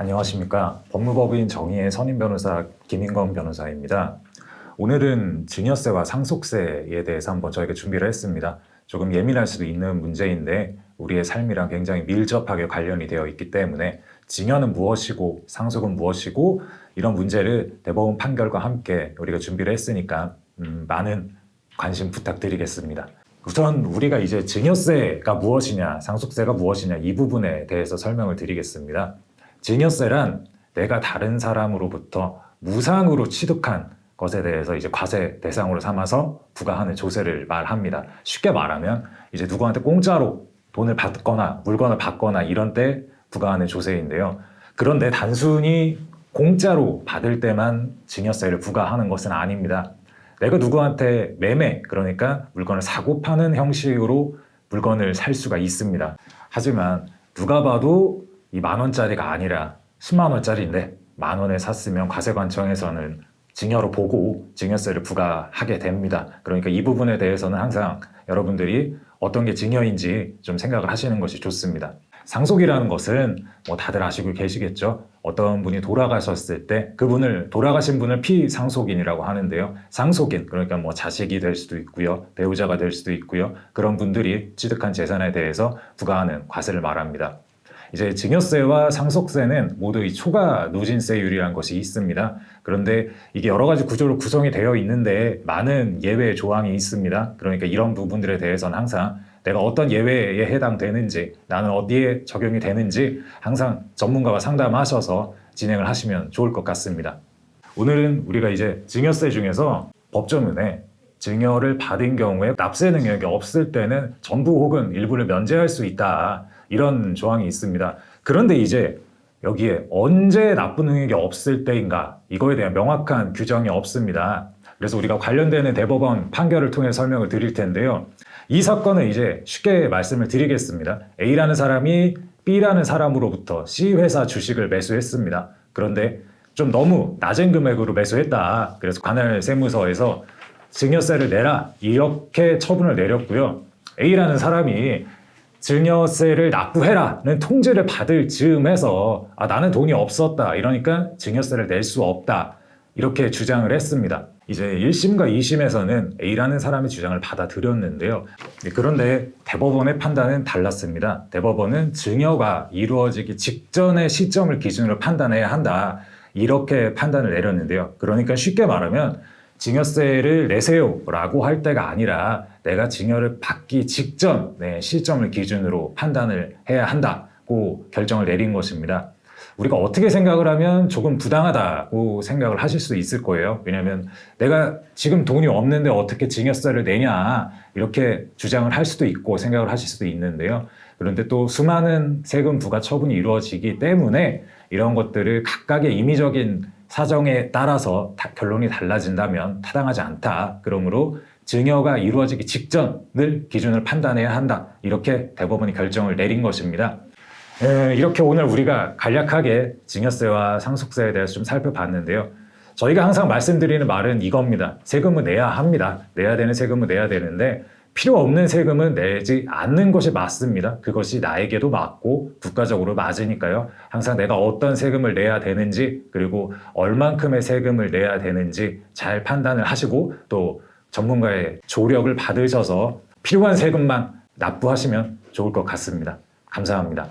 안녕하십니까. 법무법인 정의의 선임 변호사 김인건 변호사입니다. 오늘은 증여세와 상속세에 대해서 한번 저희가 준비를 했습니다. 조금 예민할 수도 있는 문제인데 우리의 삶이랑 굉장히 밀접하게 관련이 되어 있기 때문에 증여는 무엇이고 상속은 무엇이고 이런 문제를 대법원 판결과 함께 우리가 준비를 했으니까 많은 관심 부탁드리겠습니다. 우선 우리가 이제 증여세가 무엇이냐, 상속세가 무엇이냐 이 부분에 대해서 설명을 드리겠습니다. 증여세란 내가 다른 사람으로부터 무상으로 취득한 것에 대해서 이제 과세 대상으로 삼아서 부과하는 조세를 말합니다. 쉽게 말하면 이제 누구한테 공짜로 돈을 받거나 물건을 받거나 이런 때 부과하는 조세인데요. 그런데 단순히 공짜로 받을 때만 증여세를 부과하는 것은 아닙니다. 내가 누구한테 매매, 그러니까 물건을 사고 파는 형식으로 물건을 살 수가 있습니다. 하지만 누가 봐도 이 10,000원짜리가 아니라 10만 원짜리인데 10,000원에 샀으면 과세관청에서는 증여로 보고 증여세를 부과하게 됩니다. 그러니까 이 부분에 대해서는 항상 여러분들이 어떤 게 증여인지 좀 생각을 하시는 것이 좋습니다. 상속이라는 것은 뭐 다들 아시고 계시겠죠? 어떤 분이 돌아가셨을 때 돌아가신 분을 피상속인이라고 하는데요. 상속인, 그러니까 뭐 자식이 될 수도 있고요. 배우자가 될 수도 있고요. 그런 분들이 취득한 재산에 대해서 부과하는 과세를 말합니다. 이제 증여세와 상속세는 모두 이 초과 누진세율이라는 것이 있습니다. 그런데 이게 여러 가지 구조로 구성이 되어 있는데 많은 예외 조항이 있습니다. 그러니까 이런 부분들에 대해서는 항상 내가 어떤 예외에 해당되는지, 나는 어디에 적용이 되는지 항상 전문가와 상담하셔서 진행을 하시면 좋을 것 같습니다. 오늘은 우리가 이제 증여세 중에서 법조문에 증여를 받은 경우에 납세 능력이 없을 때는 전부 혹은 일부를 면제할 수 있다. 이런 조항이 있습니다. 그런데 이제 여기에 언제 납부 능력이 없을 때인가 이거에 대한 명확한 규정이 없습니다. 그래서 우리가 관련되는 대법원 판결을 통해 설명을 드릴 텐데요. 이 사건은 이제 쉽게 말씀을 드리겠습니다. A라는 사람이 B라는 사람으로부터 C 회사 주식을 매수했습니다. 그런데 좀 너무 낮은 금액으로 매수했다. 그래서 관할 세무서에서 증여세를 내라 이렇게 처분을 내렸고요. A라는 사람이 증여세를 납부해라는 통지를 받을 즈음에서 나는 돈이 없었다. 이러니까 증여세를 낼 수 없다. 이렇게 주장을 했습니다. 이제 1심과 2심에서는 A라는 사람의 주장을 받아들였는데요. 그런데 대법원의 판단은 달랐습니다. 대법원은 증여가 이루어지기 직전의 시점을 기준으로 판단해야 한다. 이렇게 판단을 내렸는데요. 그러니까 쉽게 말하면 증여세를 내세요 라고 할 때가 아니라 내가 증여를 받기 직전의 시점을 기준으로 판단을 해야 한다고 결정을 내린 것입니다. 우리가 어떻게 생각을 하면 조금 부당하다고 생각을 하실 수 있을 거예요. 왜냐하면 내가 지금 돈이 없는데 어떻게 증여세를 내냐 이렇게 주장을 할 수도 있고 생각을 하실 수도 있는데요. 그런데 또 수많은 세금 부과 처분이 이루어지기 때문에 이런 것들을 각각의 임의적인 사정에 따라서 결론이 달라진다면 타당하지 않다. 그러므로 증여가 이루어지기 직전을 기준을 판단해야 한다. 이렇게 대법원이 결정을 내린 것입니다. 이렇게 오늘 우리가 간략하게 증여세와 상속세에 대해서 좀 살펴봤는데요. 저희가 항상 말씀드리는 말은 이겁니다. 세금은 내야 합니다. 내야 되는 세금은 내야 되는데 필요 없는 세금은 내지 않는 것이 맞습니다. 그것이 나에게도 맞고 국가적으로 맞으니까요. 항상 내가 어떤 세금을 내야 되는지 그리고 얼만큼의 세금을 내야 되는지 잘 판단을 하시고 또 전문가의 조력을 받으셔서 필요한 세금만 납부하시면 좋을 것 같습니다. 감사합니다.